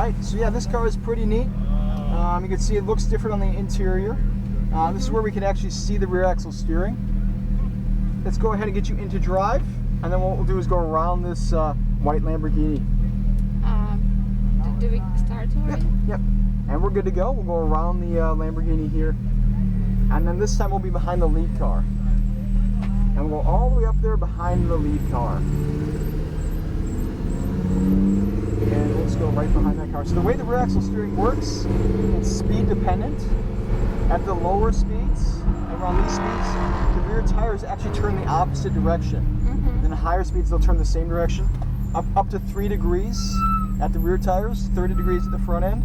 Alright, so yeah, this car is pretty neat. You can see it looks different on the interior. This is where we can actually see the rear axle steering. Let's go ahead and get you into drive, and then what we'll do is go around this white Lamborghini. Do we start already? Yep. And we're good to go. We'll go around the Lamborghini here, and then this time we'll be behind the lead car. And we'll go all the way up there behind the lead car. And let's go right behind that car. So the way the rear axle steering works, it's speed dependent. At the lower speeds, around these speeds, the rear tires actually turn the opposite direction. Then at higher speeds, they'll turn the same direction. Up to 3 degrees at the rear tires, 30 degrees at the front end.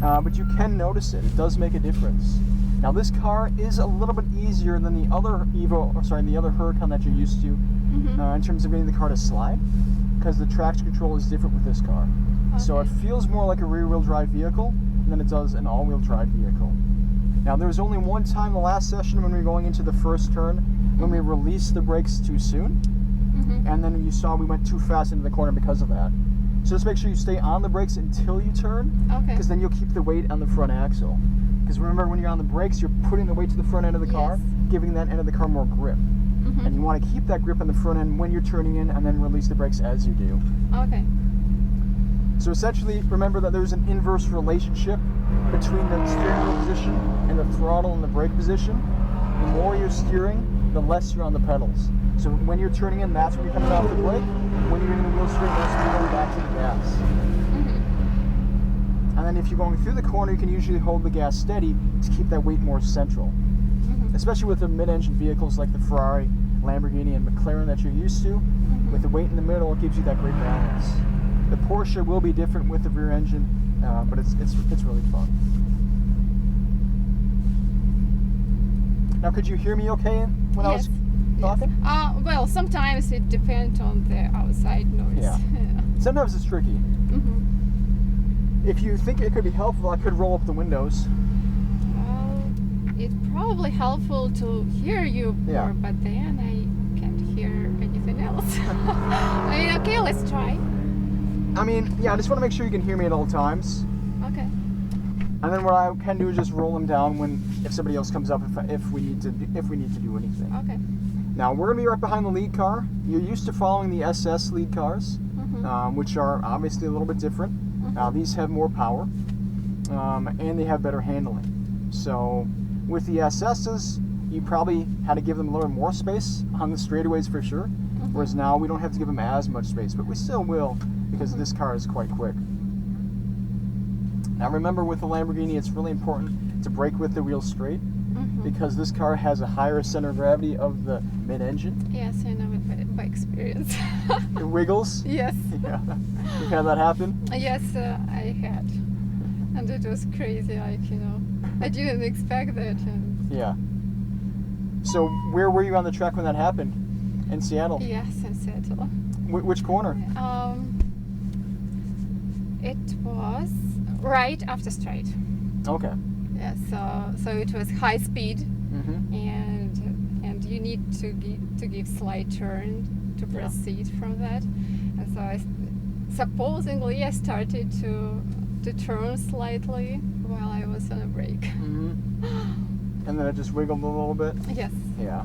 But you can notice it. It does make a difference. Now this car is a little bit easier than the other EVO, or sorry, the other Huracan that you're used to, in terms of getting the car to slide, because the traction control is different with this car. Okay. So it feels more like a rear-wheel drive vehicle than it does an all-wheel drive vehicle. Now there was only one time the last session when we were going into the first turn when we released the brakes too soon, and then you saw we went too fast into the corner because of that. So just make sure you stay on the brakes until you turn, because then you'll keep the weight on the front axle. Because remember, when you're on the brakes, you're putting the weight to the front end of the car, giving that end of the car more grip. And you want to keep that grip on the front end when you're turning in, and then release the brakes as you do. Okay. So essentially, remember that there's an inverse relationship between the steering wheel position and the throttle and the brake position. The more you're steering, the less you're on the pedals. So when you're turning in, that's when you're coming off the brake. When you're in the wheel straight, that's when you're going back to the gas. And then if you're going through the corner, you can usually hold the gas steady to keep that weight more central. Especially with the mid-engine vehicles like the Ferrari, Lamborghini, and McLaren that you're used to. With the weight in the middle, it gives you that great balance. The Porsche will be different with the rear engine, but it's really fun. Now, could you hear me okay when I was talking? Well, sometimes it depends on the outside noise. Yeah. Sometimes it's tricky. If you think it could be helpful, I could roll up the windows. Well, it's probably helpful to hear you more, but then I can't hear anything else. I mean, okay, let's try. I mean, yeah, I just want to make sure you can hear me at all times. Okay. And then what I can do is just roll them down if somebody else comes up if we need to do anything. Okay. Now we're gonna be right behind the lead car. You're used to following the SS lead cars, which are obviously a little bit different. These have more power, and they have better handling. So with the SS's, you probably had to give them a little more space on the straightaways for sure. Whereas now we don't have to give them as much space, but we still will, because this car is quite quick. Now remember, with the Lamborghini, it's really important to brake with the wheels straight, because this car has a higher center of gravity of the mid-engine. Yes, I know it by experience. It wiggles? Yes. Yeah. You've had that happen? Yes, I had. And it was crazy, like, you know. I didn't expect that. And yeah. So where were you on the track when that happened? In Seattle? Yes, in Seattle. Which corner? It was right after straight. Okay. Yeah, so it was high speed, and you need to give slight turn to proceed from that. And so I started to turn slightly while I was on a brake. And then it just wiggled a little bit? Yes. Yeah.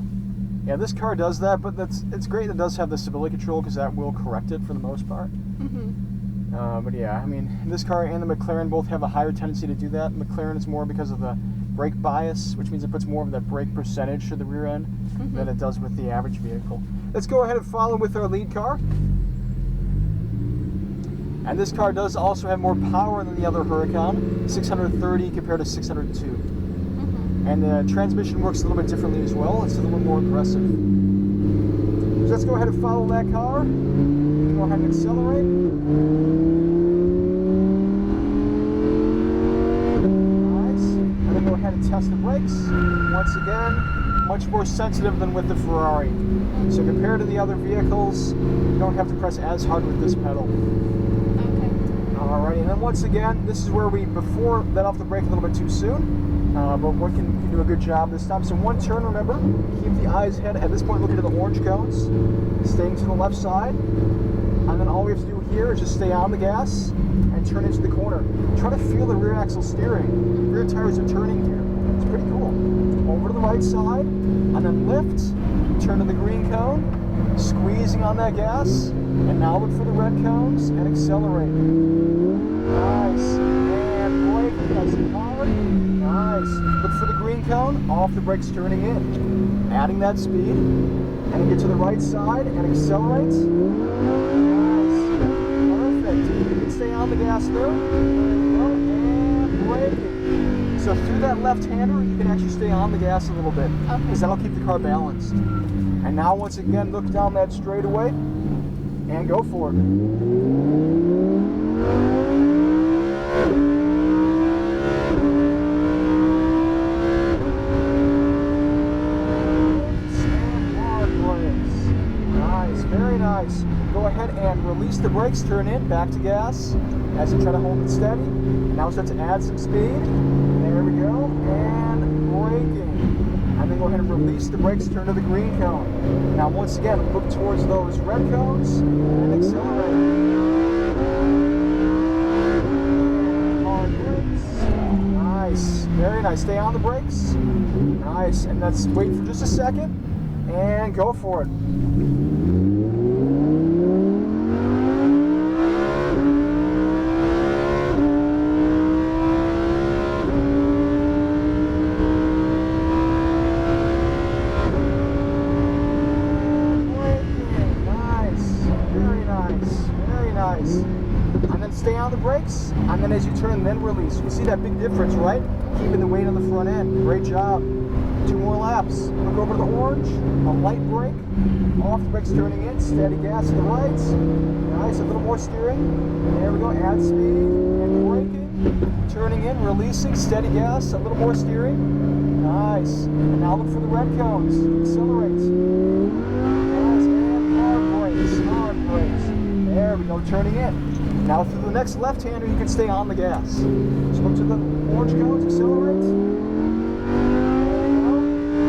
Yeah, this car does that, but it's great. It does have the stability control, because that will correct it for the most part. But yeah, I mean, this car and the McLaren both have a higher tendency to do that. McLaren is more because of the brake bias, which means it puts more of that brake percentage to the rear end than it does with the average vehicle. Let's go ahead and follow with our lead car. And this car does also have more power than the other Huracan, 630 compared to 602. And the transmission works a little bit differently as well. It's a little more aggressive. So let's go ahead and follow that car. Go ahead and accelerate. Nice. And then go ahead and test the brakes. Once again, much more sensitive than with the Ferrari. So compared to the other vehicles, you don't have to press as hard with this pedal. Alrighty, and then once again, this is where we before let off the brake a little bit too soon. But we can do a good job this time. So one turn, remember, keep the eyes ahead. At this point, looking at the orange cones, staying to the left side. And then all we have to do here is just stay on the gas and turn into the corner. Try to feel the rear axle steering. Rear tires are turning here. It's pretty cool. Over to the right side, and then lift, turn to the green cone, squeezing on that gas, and now look for the red cones and accelerate. Nice. And brake, nice and hard. Nice. Look for the green cone, off the brakes turning in. Adding that speed, and then get to the right side and accelerate. Nice. Perfect. You can stay on the gas there. And braking. So through that left-hander, you can actually stay on the gas a little bit, because that'll keep the car balanced. And now once again, look down that straightaway and go for it. And hard brakes. Nice, very nice. Go ahead and release the brakes, turn in, back to gas as you try to hold it steady. And now start to add some speed. There we go, and braking. And then go ahead and release the brakes, turn to the green cone. Now once again, look towards those red cones and accelerate. And hard brakes. Nice, very nice. Stay on the brakes. Nice, and let's wait for just a second and go for it. And then stay on the brakes, and then as you turn, then release. You see that big difference, right? Keeping the weight on the front end. Great job. 2 more laps. Look over to the orange, a light brake, off the brakes turning in, steady gas to the right. Nice, a little more steering. There we go, add speed, and braking. Turning in, releasing, steady gas, a little more steering. Nice. And now look for the red cones. Accelerate. Nice, and hard brakes, hard brakes. There we go, turning in. Now through the next left-hander, you can stay on the gas. So look to the orange cones, accelerate. There we go,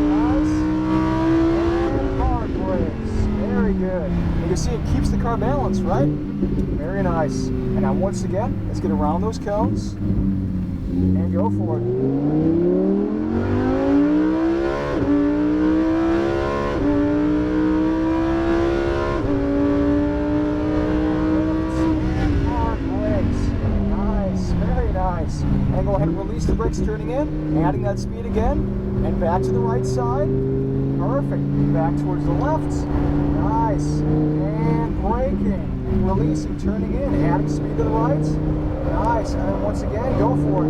nice. And hard brakes, very good. You can see it keeps the car balanced, right? Very nice. And now once again, let's get around those cones and go for it. And go ahead and release the brakes turning in, adding that speed again, and back to the right side. Perfect. Back towards the left. Nice. And braking. Releasing, turning in, adding speed to the right. Nice. And then once again, go for it.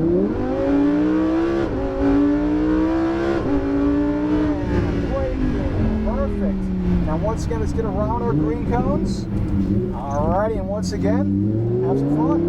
And braking. Perfect. Now once again, let's get around our green cones. Alrighty, and once again, have some fun.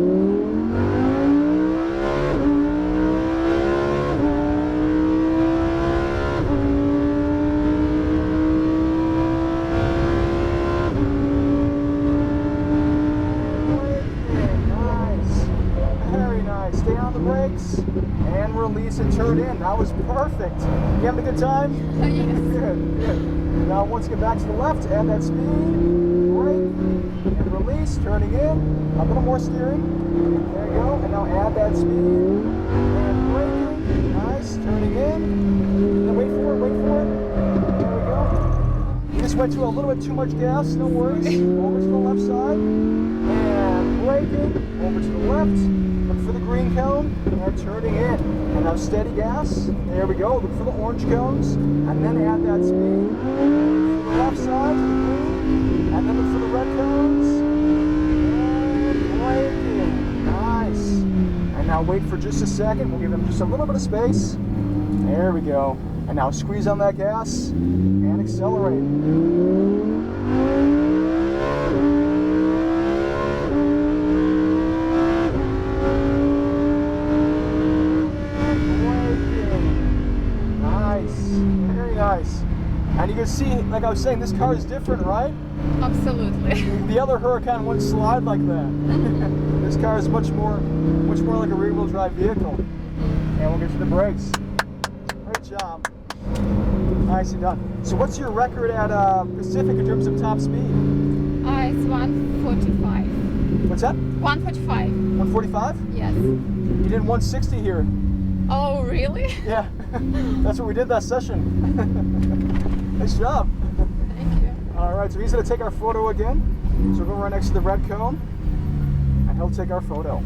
Stay on the brakes and release and turn in. That was perfect. You having a good time? Yes. Good, good. Now once you get back to the left, add that speed, brake, and release, turning in. A little more steering. There you go. And now add that speed and braking. Nice. Turning in. And wait for it, wait for it. There we go. You just went to a little bit too much gas, no worries. Over to the left side. And braking. Over to the left. Look for the green cone and turning in. And now steady gas. There we go. Look for the orange cones. And then add that speed. To the left side, to the green. And then look for the red cones. And braking. Nice. And now wait for just a second. We'll give them just a little bit of space. There we go. And now squeeze on that gas and accelerate. Nice. And you can see, like I was saying, this car is different, right? Absolutely. The other Huracan wouldn't slide like that. This car is much more like a rear-wheel drive vehicle. And we'll get to the brakes. Great job. Nicely done. So what's your record at Pacific in terms of top speed? It's 1:45. 145. What's that? 145. 145? Yes. You did 160 here. Oh, really? Yeah, that's what we did that session. Nice job. Thank you. All right, so he's gonna take our photo again. So we'll go right next to the red cone, and he'll take our photo.